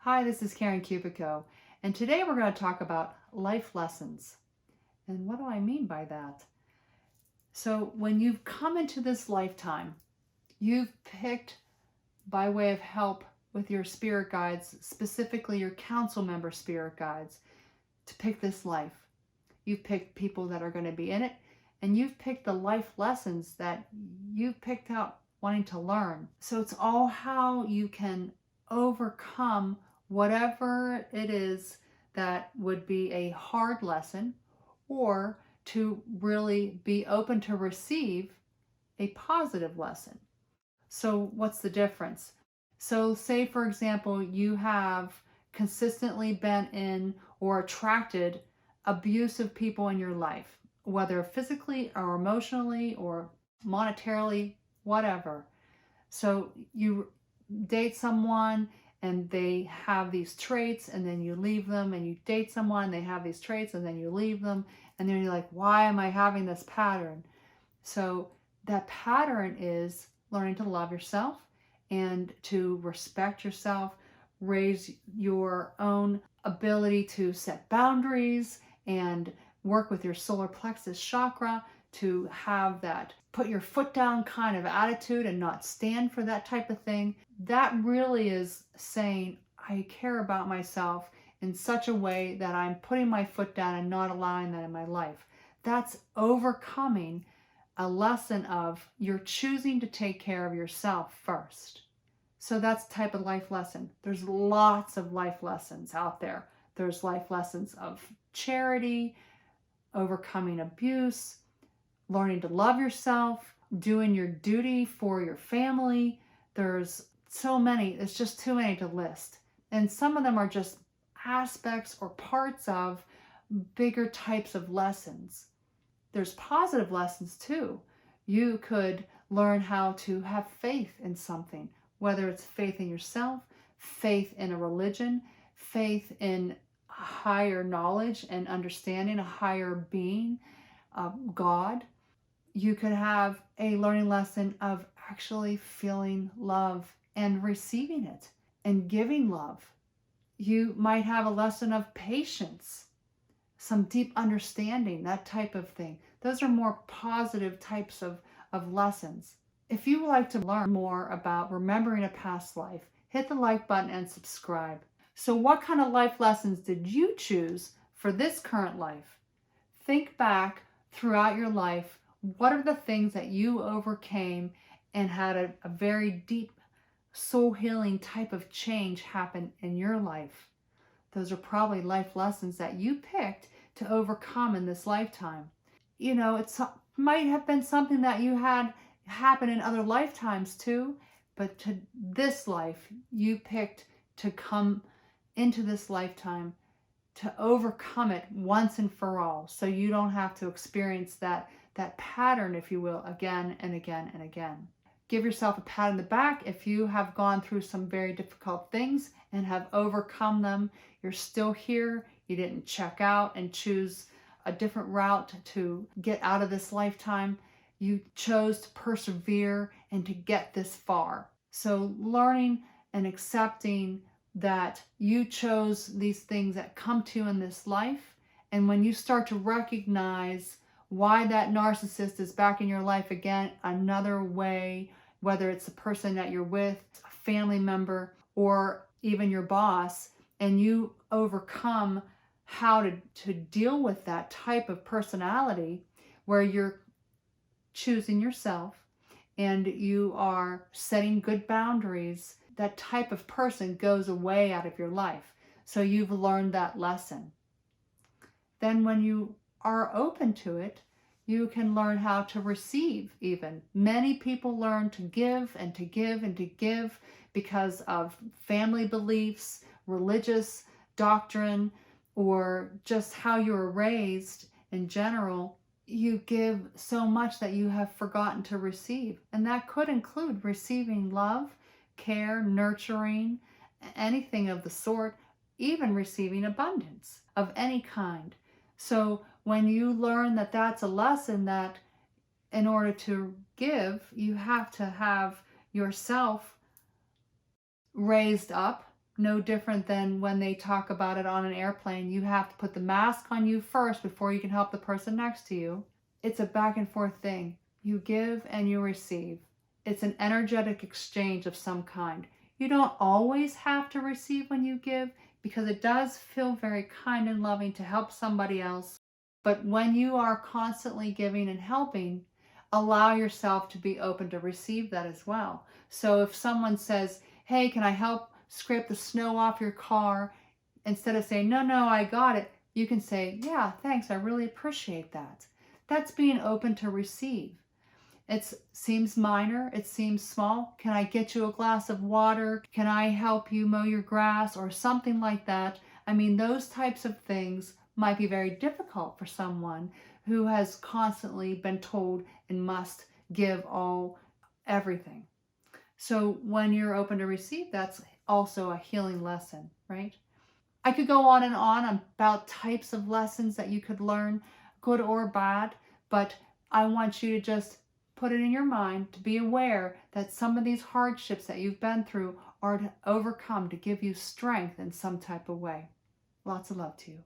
Hi, this is Karen Kubicko, and today we're going to talk about life lessons. And what do I mean by that? So, when you've come into this lifetime, you've picked, by way of help with your spirit guides, specifically your council member spirit guides, to pick this life. You've picked people that are going to be in it, and you've picked the life lessons that you've picked out wanting to learn. So, it's all how you can overcome whatever it is that would be a hard lesson, or to really be open to receive a positive lesson. So what's the difference? So say, for example, you have consistently been in or attracted abusive people in your life, whether physically or emotionally or monetarily, whatever. So you date someone and they have these traits, and then you leave them, and you date someone, they have these traits, and then you leave them, and then you're like, why am I having this pattern? So that pattern is learning to love yourself and to respect yourself, raise your own ability to set boundaries and work with your solar plexus chakra, to have that put your foot down kind of attitude and not stand for that type of thing. That really is saying, I care about myself in such a way that I'm putting my foot down and not allowing that in my life. That's overcoming a lesson of you're choosing to take care of yourself first. So that's the type of life lesson. There's lots of life lessons out there. There's life lessons of charity, overcoming abuse, learning to love yourself, doing your duty for your family. There's so many, it's just too many to list. And some of them are just aspects or parts of bigger types of lessons. There's positive lessons too. You could learn how to have faith in something, whether it's faith in yourself, faith in a religion, faith in higher knowledge and understanding, a higher being, God. You could have a learning lesson of actually feeling love and receiving it and giving love. You might have a lesson of patience, some deep understanding, that type of thing. Those are more positive types of lessons. If you would like to learn more about remembering a past life, hit the like button and subscribe. So what kind of life lessons did you choose for this current life? Think back throughout your life. What are the things that you overcame and had a very deep soul healing type of change happen in your life? Those are probably life lessons that you picked to overcome in this lifetime. You know, it might have been something that you had happen in other lifetimes too, but to this life, you picked to come into this lifetime to overcome it once and for all, so you don't have to experience that pattern, if you will, again and again and again. Give yourself a pat on the back if you have gone through some very difficult things and have overcome them. You're still here. You didn't check out and choose a different route to get out of this lifetime. You chose to persevere and to get this far. So learning and accepting that you chose these things that come to you in this life, and when you start to recognize why that narcissist is back in your life again, another way, whether it's the person that you're with, a family member, or even your boss, and you overcome how to deal with that type of personality where you're choosing yourself and you are setting good boundaries, that type of person goes away out of your life. So you've learned that lesson. Then when you are open to it, you can learn how to receive even. Many people learn to give and to give and to give because of family beliefs, religious doctrine, or just how you were raised in general. You give so much that you have forgotten to receive. And that could include receiving love, care, nurturing, anything of the sort, even receiving abundance of any kind. So when you learn that that's a lesson, that in order to give, you have to have yourself raised up no different than when they talk about it on an airplane. You have to put the mask on you first before you can help the person next to you. It's a back and forth thing. You give and you receive. It's an energetic exchange of some kind. You don't always have to receive when you give, because it does feel very kind and loving to help somebody else. But when you are constantly giving and helping, allow yourself to be open to receive that as well. So if someone says, hey, can I help scrape the snow off your car? Instead of saying, no, no, I got it, you can say, yeah, thanks, I really appreciate that. That's being open to receive. It seems minor, it seems small. Can I get you a glass of water? Can I help you mow your grass? Or something like that. I mean, those types of things might be very difficult for someone who has constantly been told and must give all, everything. So when you're open to receive, that's also a healing lesson, right? I could go on and on about types of lessons that you could learn, good or bad, but I want you to just put it in your mind to be aware that some of these hardships that you've been through are to overcome, to give you strength in some type of way. Lots of love to you.